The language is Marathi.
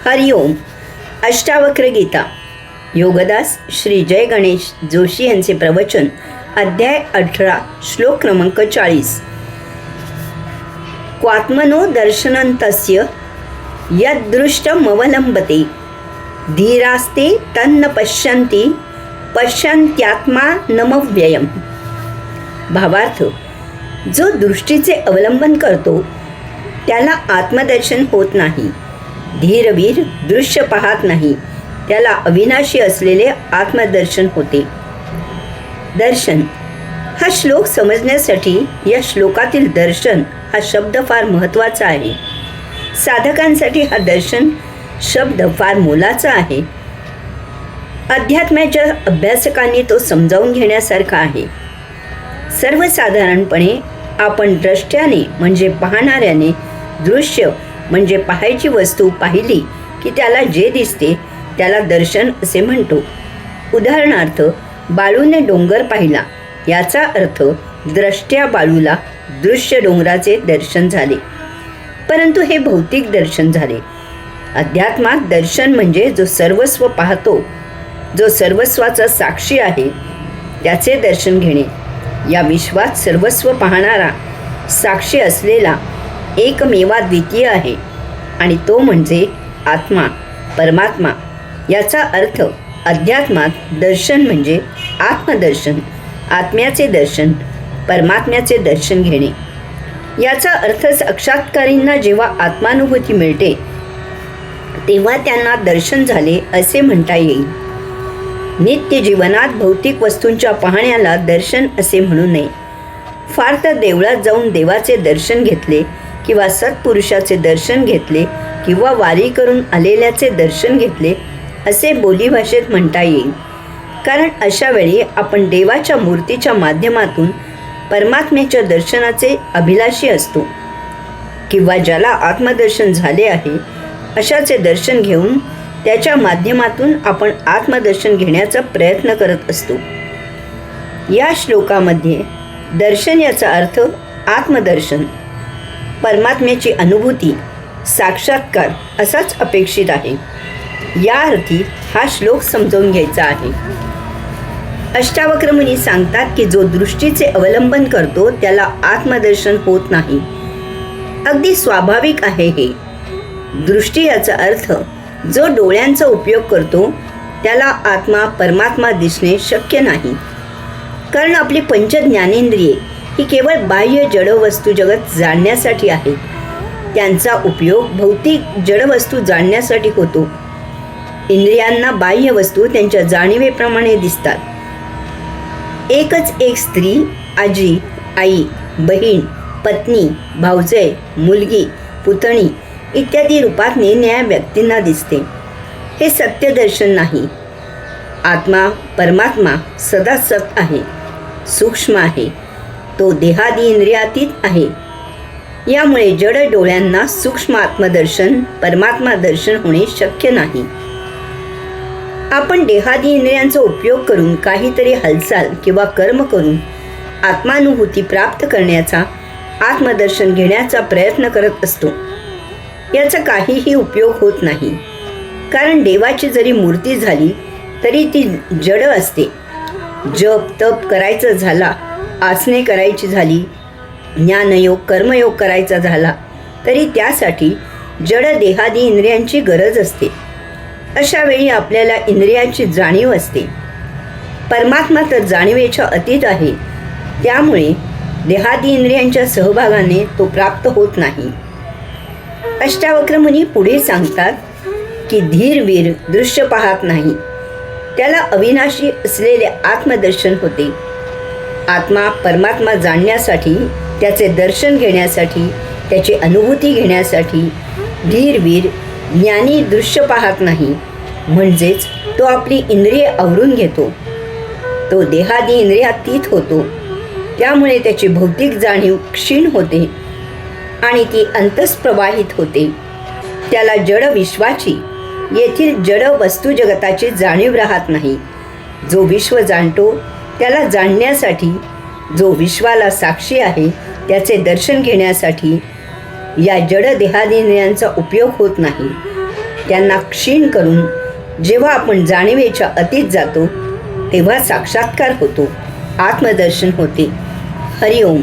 हरिओम. अष्टावक्र गीता. योगदास श्री जय गणेश जोशी यांचे प्रवचन. अध्याय 18, श्लोक क्रमांक 40. क्वात्मनो दर्शनंतस्य यदृष्टमवलंबते धीरास्ते तन्न पश्यन्ति पश्यन्त्यात्मा नमव्ययम्. भावार्थ, जो दृष्टीचे अवलंबन करतो त्याला आत्मदर्शन होत नाही. धीरवीर दृश्य पाहत नाही, त्याला अविनाशी असलेले आत्मदर्शन होते. दर्शन हा श्लोक समजण्यासाठी या श्लोकातील दर्शन हा शब्द फार महत्त्वाचा आहे. साधकांसाठी हा दर्शन शब्द फार मोलाचा आहे. अध्यात्माच्या अभ्यासकांनी तो समजावून घेण्यासारखा आहे. सर्वसाधारणपणे आपण द्रष्ट्याने म्हणजे पाहणाऱ्याने दृश्य म्हणजे पाहायची वस्तू पाहिली की त्याला जे दिसते त्याला दर्शन असे म्हणतो. उदाहरणार्थ, बाळूने डोंगर पाहिला याचा अर्थ द्रष्ट्या बाळूला दृश्य डोंगराचे दर्शन झाले, परंतु हे भौतिक दर्शन झाले. अध्यात्मात दर्शन म्हणजे जो सर्वस्व पाहतो, जो सर्वस्वाचा साक्षी आहे त्याचे दर्शन घेणे. या विश्वात सर्वस्व पाहणारा साक्षी असलेला एकमेवा द्वितीय आहे आणि तो म्हणजे आत्मा, परमात्मा. याचा अर्थ अध्यात्मात दर्शन म्हणजे आत्मदर्शन, आत्म्याचे दर्शन, परमात्म्याचे दर्शन घेणे. याचा अर्थ साक्षात्कारींना जेव्हा आत्मानुभूती मिळते तेव्हा त्यांना दर्शन झाले असे म्हणता येईल. नित्य जीवनात भौतिक वस्तूंच्या पाहण्याला दर्शन असे म्हणू नये. फार तर देवळात जाऊन देवाचे दर्शन घेतले किंवा सत्पुरुषाचे दर्शन घेतले किंवा वारी करून आलेल्याचे दर्शन घेतले असे बोलीभाषेत म्हणता येईल. कारण अशा वेळी आपण देवाच्या मूर्तीच्या माध्यमातून परमात्म्याच्या दर्शनाचे अभिलाषी असतो, किंवा ज्याला आत्मदर्शन झाले आहे अशाचे दर्शन घेऊन त्याच्या माध्यमातून आपण आत्मदर्शन घेण्याचा प्रयत्न करत असतो. या श्लोकामध्ये दर्शन याचा अर्थ आत्मदर्शन, परमात्म्याची अनुभूती, साक्षात्कार असाच अपेक्षित आहे. या अर्थी हा श्लोक समजावून घ्यायचा आहे. अष्टावक्र मुनी सांगतात की जो दृष्टीचे अवलंबन करतो त्याला आत्मदर्शन होत नाही. अगदी स्वाभाविक आहे हे. दृष्टी याचा अर्थ जो डोळ्यांचा उपयोग करतो त्याला आत्मा, परमात्मा दिसणे शक्य नाही. कारण आपली पंच ज्ञानेंद्रिये ही केवळ बाह्य जडवस्तू जगत जाणण्यासाठी आहेत. त्यांचा उपयोग भौतिक जडवस्तू जाणण्यासाठी होतो. इंद्रियांना बाह्य वस्तू त्यांच्या जाणीवेप्रमाणे दिसतात. एकच एक स्त्री, आजी, आई, बहीण, पत्नी, भावजय, मुलगी, पुतणी इत्यादी रूपात निरनिराळ्या व्यक्तींना दिसते. हे सत्यदर्शन नाही. आत्मा, परमात्मा सदा सत आहे, सूक्ष्म आहे. तो देहादी इंद्रियातीत आहे. यामुळे जड डोळ्यांना सूक्ष्म आत्मदर्शन, परमात्मा दर्शन होणे शक्य नाही. आपण देहादी इंद्रियांचा उपयोग करून काहीतरी हालचाल किंवा कर्म करून आत्मानुभूती प्राप्त करण्याचा, आत्मदर्शन घेण्याचा प्रयत्न करत असतो. याचा काहीही उपयोग होत नाही. कारण देवाची जरी मूर्ती झाली तरी ती जड असते. जप तप करायचं झाला, आसने करायची झाली, ज्ञानयोग कर्मयोग करायचा झाला तरी त्यासाठी जड देहादी इंद्रियांची गरज असते. अशा वेळी आपल्याला इंद्रियाची जाणीव असते. परमात्मा तर जाणीवेच्या अतीत आहे, त्यामुळे देहादी इंद्रियांच्या सहभागाने तो प्राप्त होत नाही. अष्टावक्र मुनी पुढे सांगतात की धीरवीर दृश्य पाहत नाही, त्याला अविनाशी असलेले आत्मदर्शन होते. आत्मा, परमात्मा जाणण्यासाठी, त्याचे दर्शन घेण्यासाठी, त्याची अनुभूती घेण्यासाठी धीरवीर ज्ञानी दृश्य पाहत नाही, म्हणजेच तो आपली इंद्रिये आवरून घेतो. तो देहादी इंद्रियातीत होतो. त्यामुळे त्याची भौतिक जाणीव क्षीण होते आणि ती अंतःप्रवाहित होते. त्याला जड विश्वाची, येथील जड वस्तू जगताची जाणीव राहत नाही. जो विश्व जाणतो त्याला जाणण्यासाठी, जो विश्वाला साक्षी आहे त्याचे दर्शन घेण्यासाठी या जड देहादिंद्रियांचा उपयोग होत नाही. त्यांना क्षीण करून जेव्हा आपण जाणीवेच्या अतीत जातो तेव्हा साक्षात्कार होतो, आत्मदर्शन होते. हरिओम.